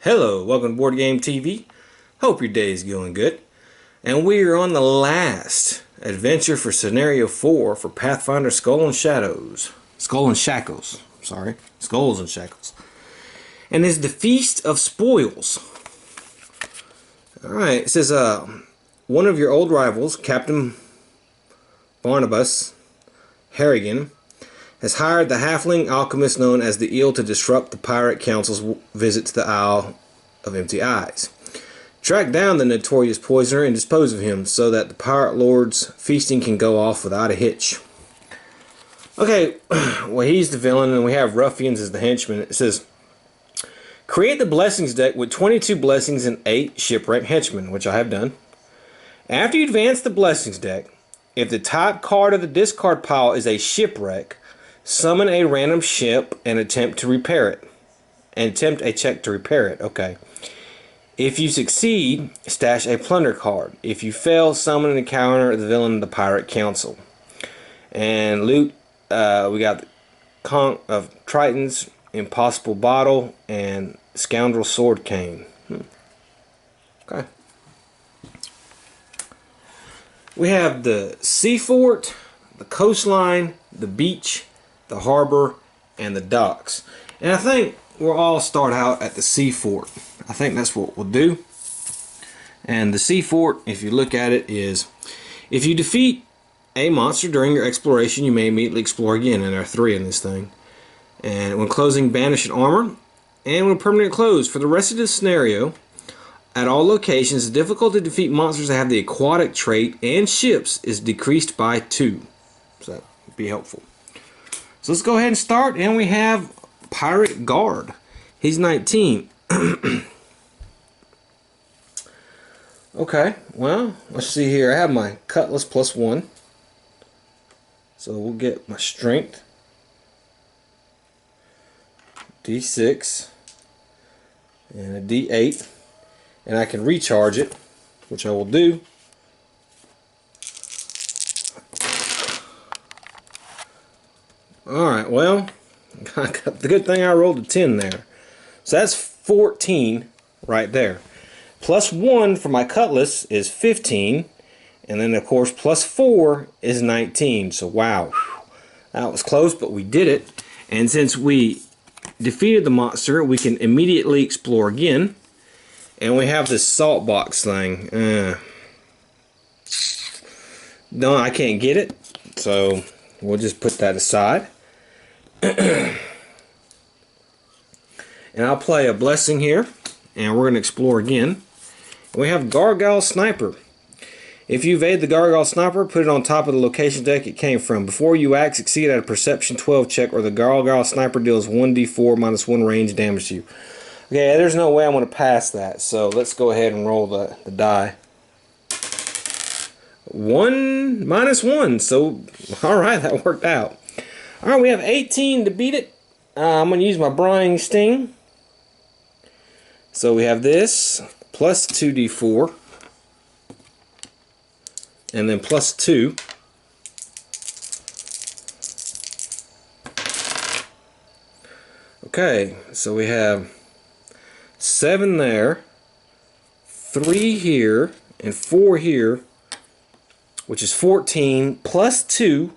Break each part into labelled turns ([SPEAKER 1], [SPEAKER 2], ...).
[SPEAKER 1] Hello, welcome to Board Game TV. Hope your day is going good. And we are on the last adventure for Scenario 4 for Pathfinder Skull and Shadows. Skull and Shackles. Sorry. Skulls and Shackles. And it's the Feast of Spoils. Alright, it says, one of your old rivals, Captain Barnabas Harrigan, has hired the halfling alchemist known as the Eel to disrupt the Pirate Council's visit to the Isle of Empty Eyes. Track down the notorious poisoner and dispose of him so that the Pirate Lord's feasting can go off without a hitch. Okay, well, he's the villain and we have ruffians as the henchmen. It says, create the blessings deck with 22 blessings and 8 shipwreck henchmen, which I have done. After you advance the blessings deck, if the top card of the discard pile is a shipwreck, summon a random ship and attempt to repair it. And attempt a check to repair it. Okay. If you succeed, stash a plunder card. If you fail, summon and encounter the villain of the Pirate Council. And loot, we got the Conch of Tritons, Impossible Bottle, and Scoundrel Sword Cane. Okay. We have the sea fort, the coastline, the beach, the harbor, and the docks. And I think we'll all start out at the sea fort. I think that's what we'll do. And the sea fort, if you look at it, is if you defeat a monster during your exploration, you may immediately explore again. And there are 3 in this thing. And when closing, banish an armor. And when permanent close, for the rest of this scenario, at all locations, the difficulty to defeat monsters that have the aquatic trait and ships is decreased by 2. So that would be helpful. So let's go ahead and start, and we have Pirate Guard. He's 19. Okay, well, let's see here. I have my Cutlass +1. So we'll get my Strength. D6. And a D8. And I can recharge it, which I will do. Alright, well, the good thing I rolled a 10 there. So that's 14 right there. +1 for my Cutlass is 15. And then, of course, +4 is 19. So, wow. That was close, but we did it. And since we defeated the monster, we can immediately explore again. And we have this salt box thing. No, I can't get it. So, we'll just put that aside. And I'll play a blessing here, and we're going to explore again. We have Gargoyle Sniper. If you evade the Gargoyle Sniper, put it on top of the location deck it came from. Before you act, succeed at a Perception 12 check, or the Gargoyle Sniper deals 1d4 -1 range damage to you. Okay, there's no way I'm going to pass that, so let's go ahead and roll the die. 1 -1, so alright, that worked out. Alright, we have 18 to beat it. I'm going to use my Brine Sting. So we have this, plus 2d4. And then plus 2. Okay, so we have 7 there, 3 here, and 4 here, which is 14, plus 2,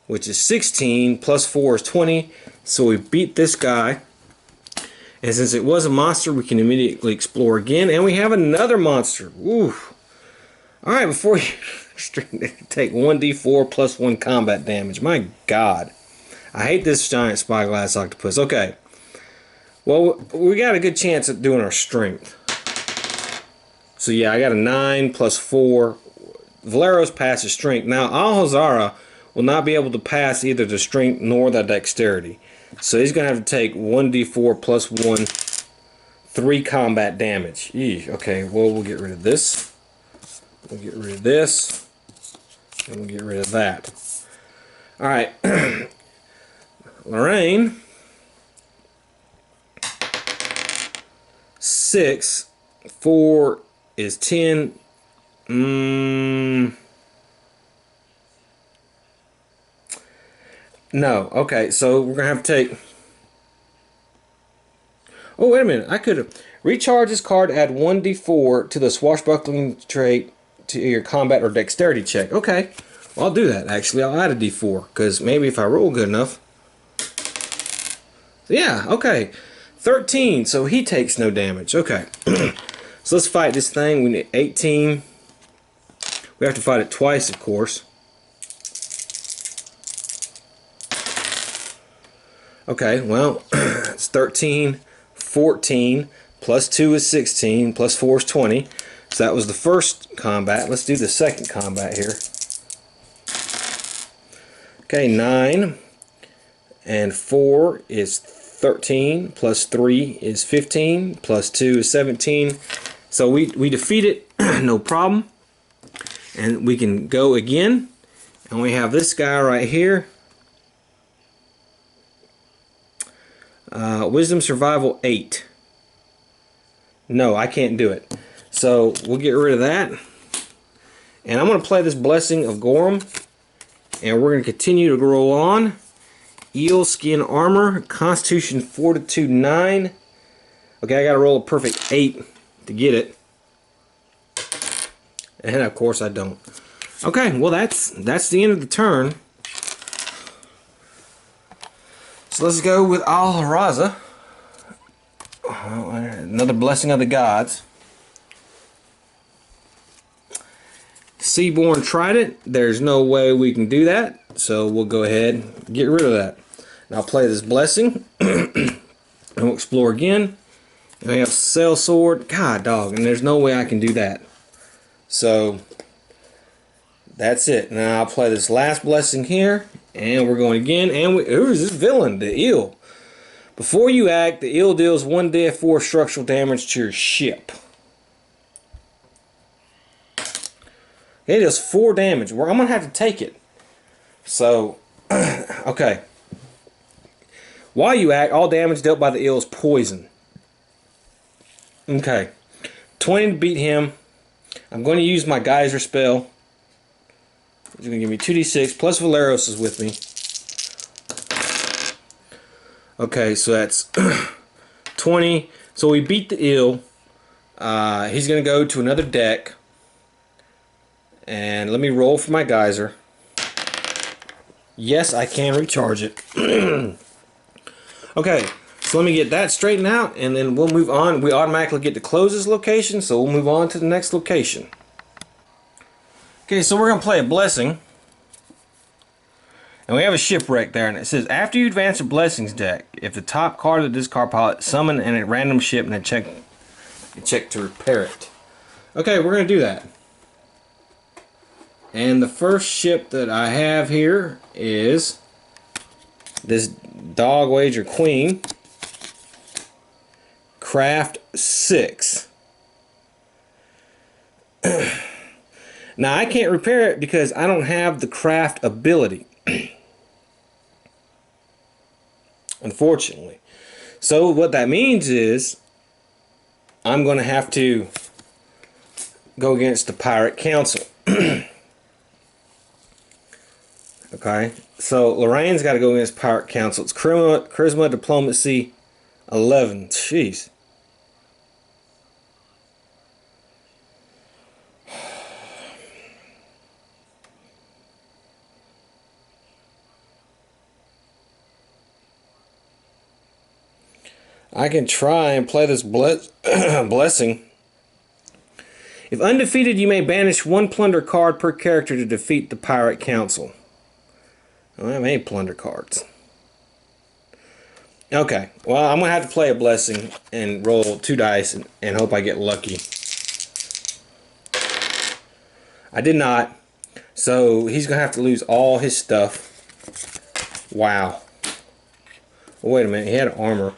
[SPEAKER 1] which is 16, plus 4 is 20. So we beat this guy. And since it was a monster, we can immediately explore again. And we have another monster. Ooh. Alright, before you take 1d4 +1 combat damage. My God. I hate this giant spyglass octopus. Okay. Well, we got a good chance at doing our strength. So yeah, I got a 9 +4. Valeros passes strength. Now, Alhazara will not be able to pass either the strength nor the dexterity. So he's going to have to take 1d4 +1, 3 combat damage. Eesh. Okay, well, we'll get rid of this. We'll get rid of this. And we'll get rid of that. Alright. Lorraine. 6. 4 is 10. No. Okay, so we're going to have to take... Oh, wait a minute. I could recharge this card, add 1d4 to the swashbuckling trait to your combat or dexterity check. Okay. Well, I'll do that, actually. I'll add a d4, because maybe if I roll good enough. Yeah, okay. 13, so he takes no damage. Okay. So let's fight this thing. We need 18. We have to fight it twice, of course. Okay, well, it's 13, 14, plus 2 is 16, plus 4 is 20. So that was the first combat. Let's do the second combat here. Okay, 9 and 4 is 13, plus 3 is 15, plus 2 is 17. So we defeat it, no problem. And we can go again. And we have this guy right here. Wisdom Survival 8. No, I can't do it. So we'll get rid of that. And I'm going to play this Blessing of Gorham. And we're going to continue to roll on. Eel Skin Armor, Constitution Fortitude 9. Okay, I got to roll a perfect 8 to get it. And of course I don't. Okay, well that's the end of the turn. So let's go with Al Haraza. Another Blessing of the Gods. Seaborn Trident. There's no way we can do that. So we'll go ahead and get rid of that. And I'll play this Blessing. And we'll explore again. And we have Sail Sword. God dog. And there's no way I can do that. So that's it. Now I'll play this last Blessing here. And we're going again. And who's this villain? The eel. Before you act, the eel deals 1d4 structural damage to your ship. It does 4 damage. I'm going to have to take it. So, okay. While you act, all damage dealt by the eel is poison. Okay. 20 to beat him. I'm going to use my geyser spell. He's going to give me 2d6, plus Valeros is with me. Okay, so that's 20. So we beat the eel. He's going to go to another deck. And let me roll for my geyser. Yes, I can recharge it. Okay, so let me get that straightened out, and then we'll move on. We automatically get to close this location, so we'll move on to the next location. Okay, so we're going to play a Blessing. And we have a shipwreck there, and it says, after you advance a Blessings deck, if the top card of the discard pile, summon in a random ship and then check to repair it. Okay, we're going to do that. And the first ship that I have here is this Dog Wager Queen. Craft 6. Now I can't repair it because I don't have the craft ability. Unfortunately. So what that means is I'm going to have to go against the Pirate Council. Okay, so Lorraine's got to go against Pirate Council. It's Charisma Diplomacy 11. Jeez. I can try and play this Blessing. If undefeated, you may banish 1 plunder card per character to defeat the Pirate Council. I don't have any plunder cards. Okay, well, I'm going to have to play a Blessing and roll 2 dice and hope I get lucky. I did not. So he's going to have to lose all his stuff. Wow. Oh, wait a minute, he had armor.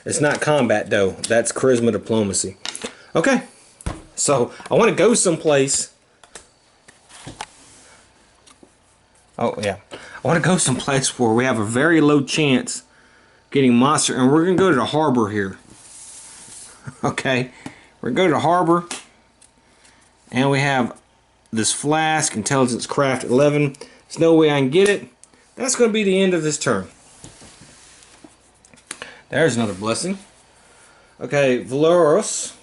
[SPEAKER 1] It's not combat, though. That's Charisma Diplomacy. Okay, so I want to go someplace. Oh, yeah. I want to go someplace where we have a very low chance getting monster. And we're going to go to the harbor here. Okay. We're going to go to the harbor. And we have this flask, Intelligence Craft 11. There's no way I can get it. That's going to be the end of this turn. There's another blessing. Okay, Valeros.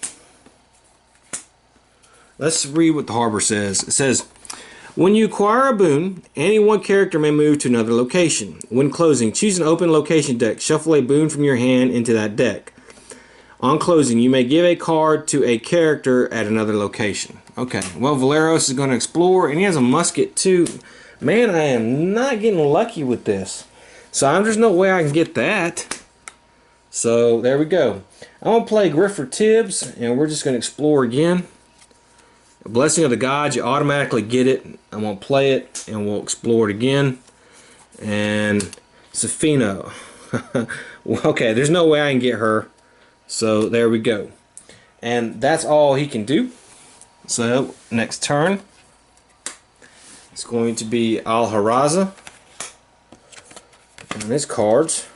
[SPEAKER 1] Let's read what the harbor says. It says, when you acquire a boon, any one character may move to another location. When closing, choose an open location deck. Shuffle a boon from your hand into that deck. On closing, you may give a card to a character at another location. Okay, well, Valeros is going to explore, and he has a musket too. Man, I am not getting lucky with this. So there's no way I can get that. So there we go. I'm going to play Griffer Tibbs, and we're just going to explore again. Blessing of the Gods, you automatically get it. I'm going to play it, and we'll explore it again. And Safino. Okay, there's no way I can get her. So there we go. And that's all he can do. So next turn, it's going to be Al-Haraza. And his cards.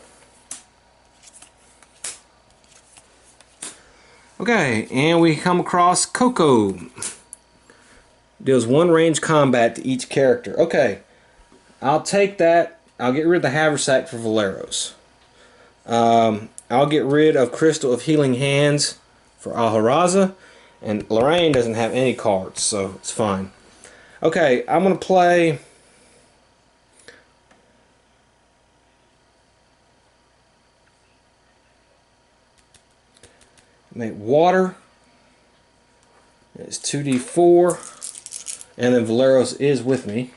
[SPEAKER 1] Okay, and we come across Coco. Deals 1 range combat to each character. Okay, I'll take that. I'll get rid of the Haversack for Valeros. I'll get rid of Crystal of Healing Hands for Al-Haraza. And Lorraine doesn't have any cards, so it's fine. Okay, I'm going to play... make water. It's 2d4. And then Valeros is with me.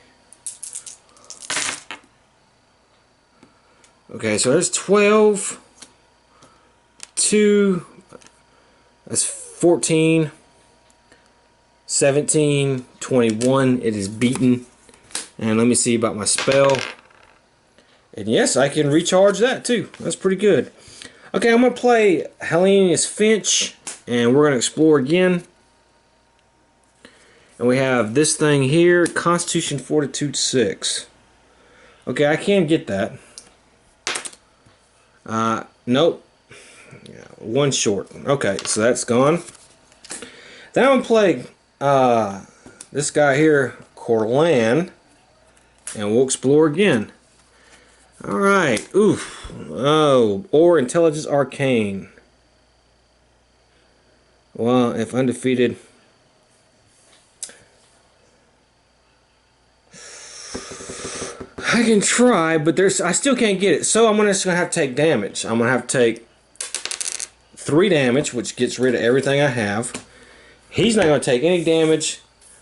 [SPEAKER 1] Okay, so there's 12. 2. That's 14. 17. 21. It is beaten. And let me see about my spell. And yes, I can recharge that too. That's pretty good. Okay, I'm going to play Hellenius Finch, and we're going to explore again. And we have this thing here, Constitution Fortitude 6. Okay, I can get that. Nope. Yeah, 1 short. Okay, so that's gone. Then I'm going to play this guy here, Corlan, and we'll explore again. Alright, oof. Oh, or Intelligence Arcane. Well, if undefeated. I can try, but I still can't get it. So I'm just going to have to take damage. I'm going to have to take 3 damage, which gets rid of everything I have. He's not going to take any damage,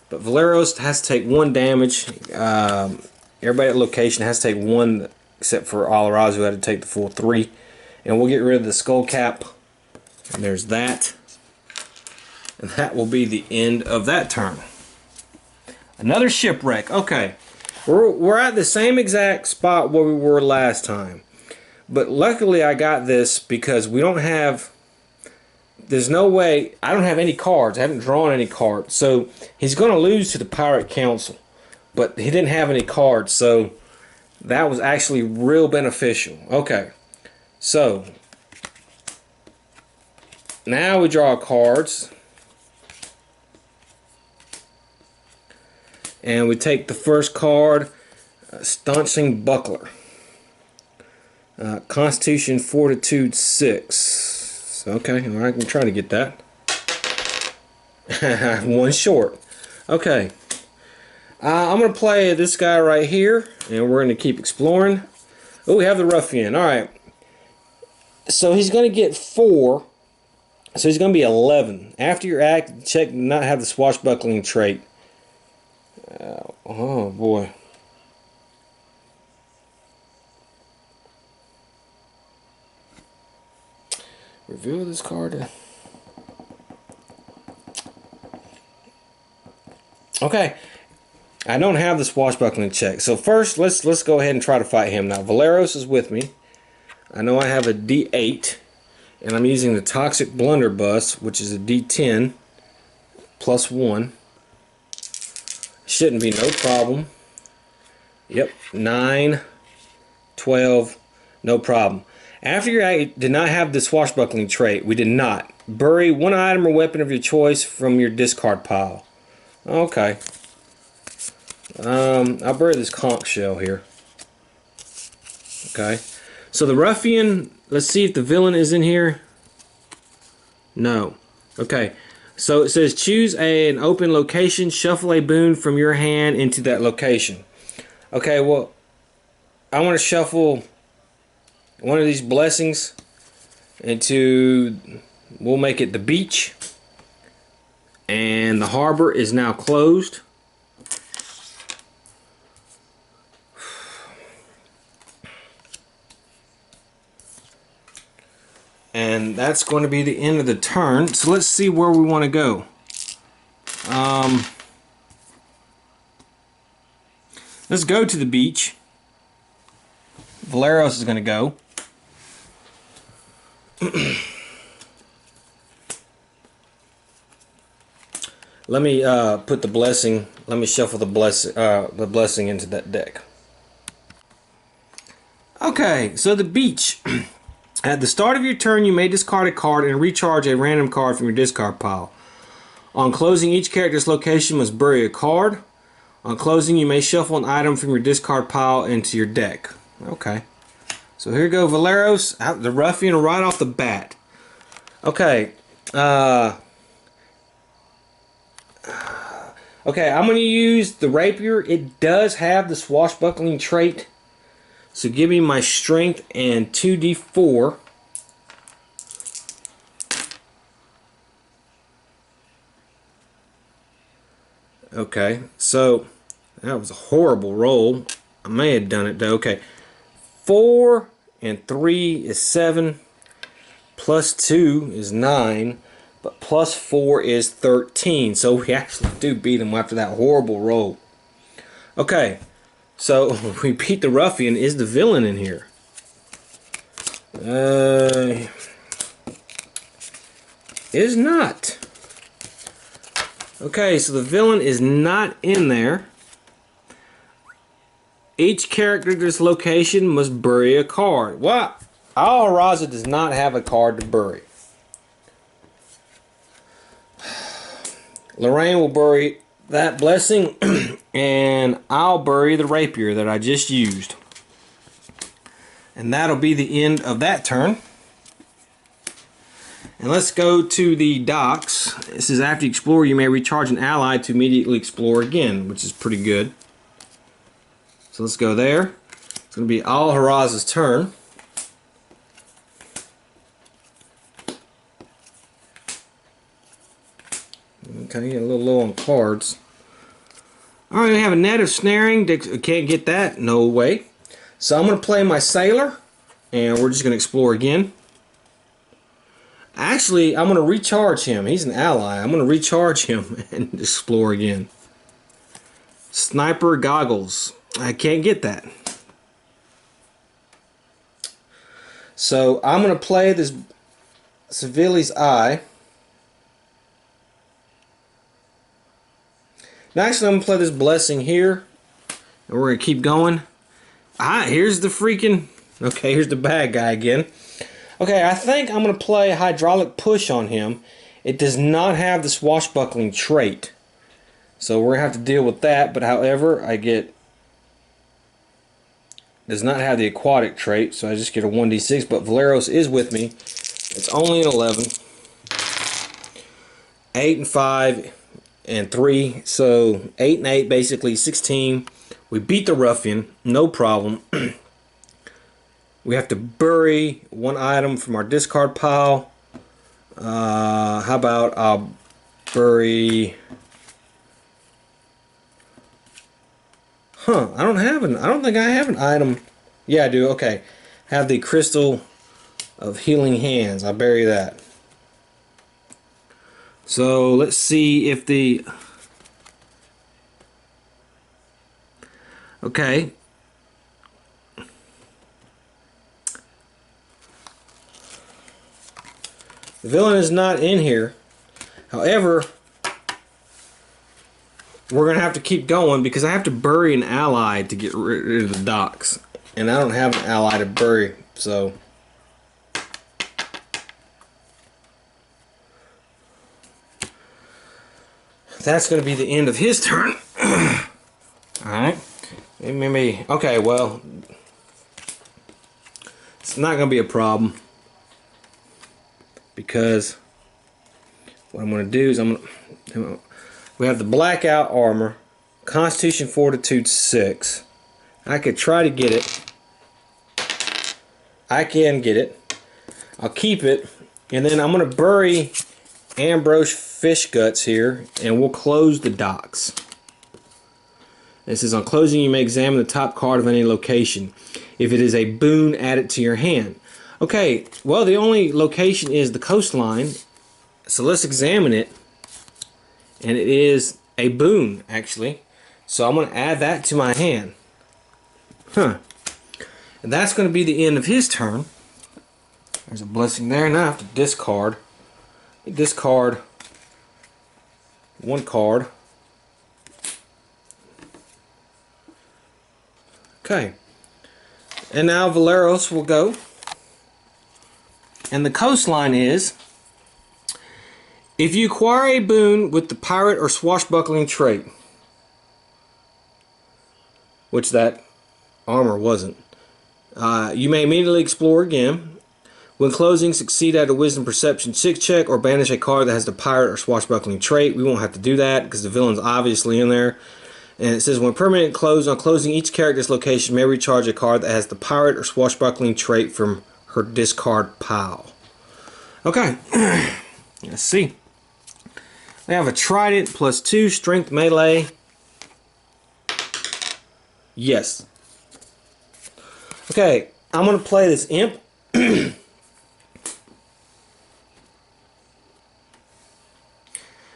[SPEAKER 1] but Valeros has to take 1 damage. Everybody at location has to take 1, except for Al-Haraza, who had to take the full 3. And we'll get rid of the skull cap. And there's that. And that will be the end of that turn. Another shipwreck. Okay. We're at the same exact spot where we were last time. But luckily I got this because we don't have... There's no way... I don't have any cards. I haven't drawn any cards. So he's going to lose to the Pirate Council. But he didn't have any cards, so... that was actually real beneficial. Okay, so now we draw cards, and we take the first card, Staunching Buckler, Constitution Fortitude 6. Okay, well, I can try to get that. 1 short. Okay. I'm going to play this guy right here, and we're going to keep exploring. Oh, we have the Ruffian. Alright. So he's going to get 4. So he's going to be 11. After your act, check not have the swashbuckling trait. Oh, boy. Reveal this card. Okay. I don't have the swashbuckling check. So first, let's go ahead and try to fight him. Now, Valeros is with me. I know I have a D8. And I'm using the Toxic Blunderbuss, which is a D10. +1. Shouldn't be no problem. Yep. 9. 12. No problem. After your act, did not have the swashbuckling trait. We did not. Bury 1 item or weapon of your choice from your discard pile. Okay. I'll bury this conch shell here. Okay. So the Ruffian let's see if the villain is in here. No. Okay. So it says choose an open location, shuffle a boon from your hand into that location. Okay, well, I want to shuffle one of these blessings into, we'll make it the beach. And the harbor is now closed. And that's going to be the end of the turn. So let's see where we want to go. Let's go to the beach. Valeros is going to go. Let me put the blessing. Let me shuffle the blessing into that deck. Okay, so the beach. At the start of your turn, you may discard a card and recharge a random card from your discard pile. On closing, each character's location must bury a card. On closing, you may shuffle an item from your discard pile into your deck. Okay. So here you go, Valeros, out the ruffian right off the bat. Okay. Okay, I'm going to use the rapier. It does have the swashbuckling trait. So give me my strength and 2d4. Okay, so that was a horrible roll. I may have done it though. Okay, 4 and 3 is 7. Plus 2 is 9. But plus 4 is 13. So we actually do beat him after that horrible roll. Okay. So we beat the ruffian. Is the villain in here? Is not. Okay, so the villain is not in there. Each character's location must bury a card. Well, Al-Raza does not have a card to bury. Lorraine will bury that blessing, and I'll bury the rapier that I just used. And that'll be the end of that turn. And let's go to the docks. This is after you explore, you may recharge an ally to immediately explore again, which is pretty good. So let's go there. It's going to be Al-Raza's turn. Okay, a little low on cards. Alright, we have a net of snaring. Can't get that. No way. So I'm going to play my sailor. And we're just going to explore again. Actually, I'm going to recharge him. He's an ally. I'm going to recharge him and explore again. Sniper goggles. I can't get that. So I'm going to play this Seville's Eye. Now actually I'm going to play this blessing here. And we're going to keep going. Here's the freaking... Okay, here's the bad guy again. Okay, I think I'm going to play hydraulic push on him. It does not have the swashbuckling trait. So we're going to have to deal with that. But however, does not have the aquatic trait. So I just get a 1d6. But Valeros is with me. It's only an 11. 8 and 5 and 3. So 8 and 8, basically 16. We beat the ruffian. No problem. We have to bury one item from our discard pile. How about I'll bury... I don't think I have an item. Yeah, I do. Okay. Have the crystal of healing hands. I'll bury that. So let's see if the... Okay. The villain is not in here. However, we're going to have to keep going because I have to bury an ally to get rid of the docks. And I don't have an ally to bury, so... That's going to be the end of his turn. Alright. Maybe... Okay, well... not going to be a problem, because what I'm going to do is we have the blackout armor, Constitution Fortitude 6. I could try to get it. I can get it. I'll keep it, and then I'm going to bury Ambrose fish guts here, and we'll close the docks. It says, on closing you may examine the top card of any location. If it is a boon, add it to your hand. Okay, well, the only location is the coastline, so let's examine it. And it is a boon, actually. So I'm going to add that to my hand. And that's going to be the end of his turn. There's a blessing there. Now I have to discard. Discard one card. Okay. And now Valeros will go. And the coastline is, if you acquire a boon with the pirate or swashbuckling trait, which that armor wasn't, you may immediately explore again. When closing, succeed at a wisdom perception 6 check or banish a card that has the pirate or swashbuckling trait. We won't have to do that because the villain's obviously in there. And it says, when permanent closed, on closing, each character's location may recharge a card that has the pirate or swashbuckling trait from her discard pile. Okay, let's see. We have a trident +2 strength melee. Yes. Okay, I'm going to play this imp.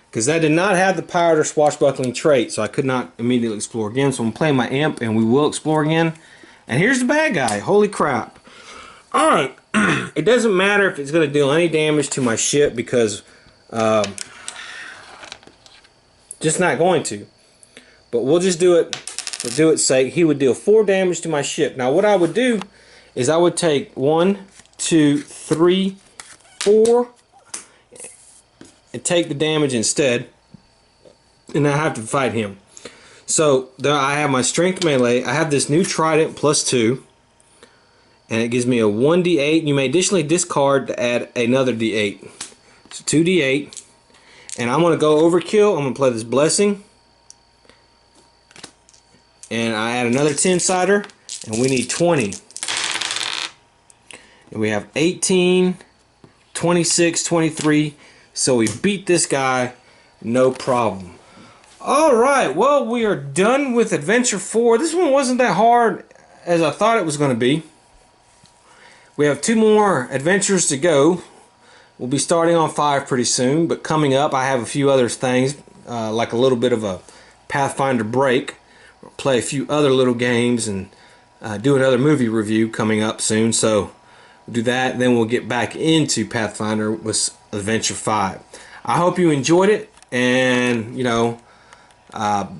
[SPEAKER 1] Because I did not have the pirate or swashbuckling trait, so I could not immediately explore again. So I'm playing my imp, and we will explore again. And here's the bad guy. Holy crap. Alright. It doesn't matter if it's going to deal any damage to my ship, because just not going to. But we'll just do it for do its sake. He would deal 4 damage to my ship. Now what I would do is I would take 1, 2, 3, 4... and take the damage instead, and I have to fight him. So there I have my strength melee. I have this new trident +2, and it gives me a 1d8. You may additionally discard to add another d8. So 2d8, and I'm going to go overkill. I'm going to play this blessing, and I add another 10-sider, and we need 20. And we have 18, 26, 23. So we beat this guy, no problem. Alright, well, we are done with Adventure 4. This one wasn't that hard as I thought it was going to be. We have 2 more adventures to go. We'll be starting on 5 pretty soon, but coming up I have a few other things, like a little bit of a Pathfinder break. We'll play a few other little games and do another movie review coming up soon. So we'll do that, then we'll get back into Pathfinder with Adventure 5. I hope you enjoyed it, and you know,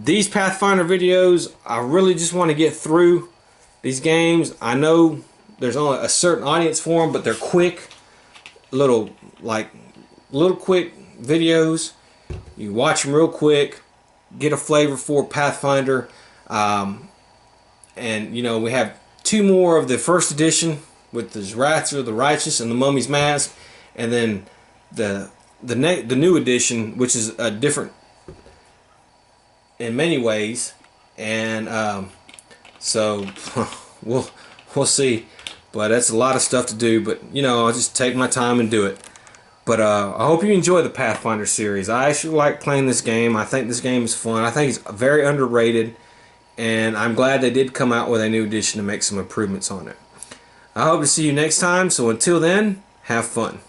[SPEAKER 1] these Pathfinder videos, I really just want to get through these games. I know there's only a certain audience for them, but they're quick, little quick videos. You watch them real quick, get a flavor for Pathfinder, and you know, we have 2 more of the first edition with the Zratzer, the Righteous, and the Mummy's Mask, and then the new edition, which is different in many ways, and so we'll see. But that's a lot of stuff to do. But you know, I'll just take my time and do it. But I hope you enjoy the Pathfinder series. I actually like playing this game. I think this game is fun. I think it's very underrated, and I'm glad they did come out with a new edition to make some improvements on it. I hope to see you next time. So until then, have fun.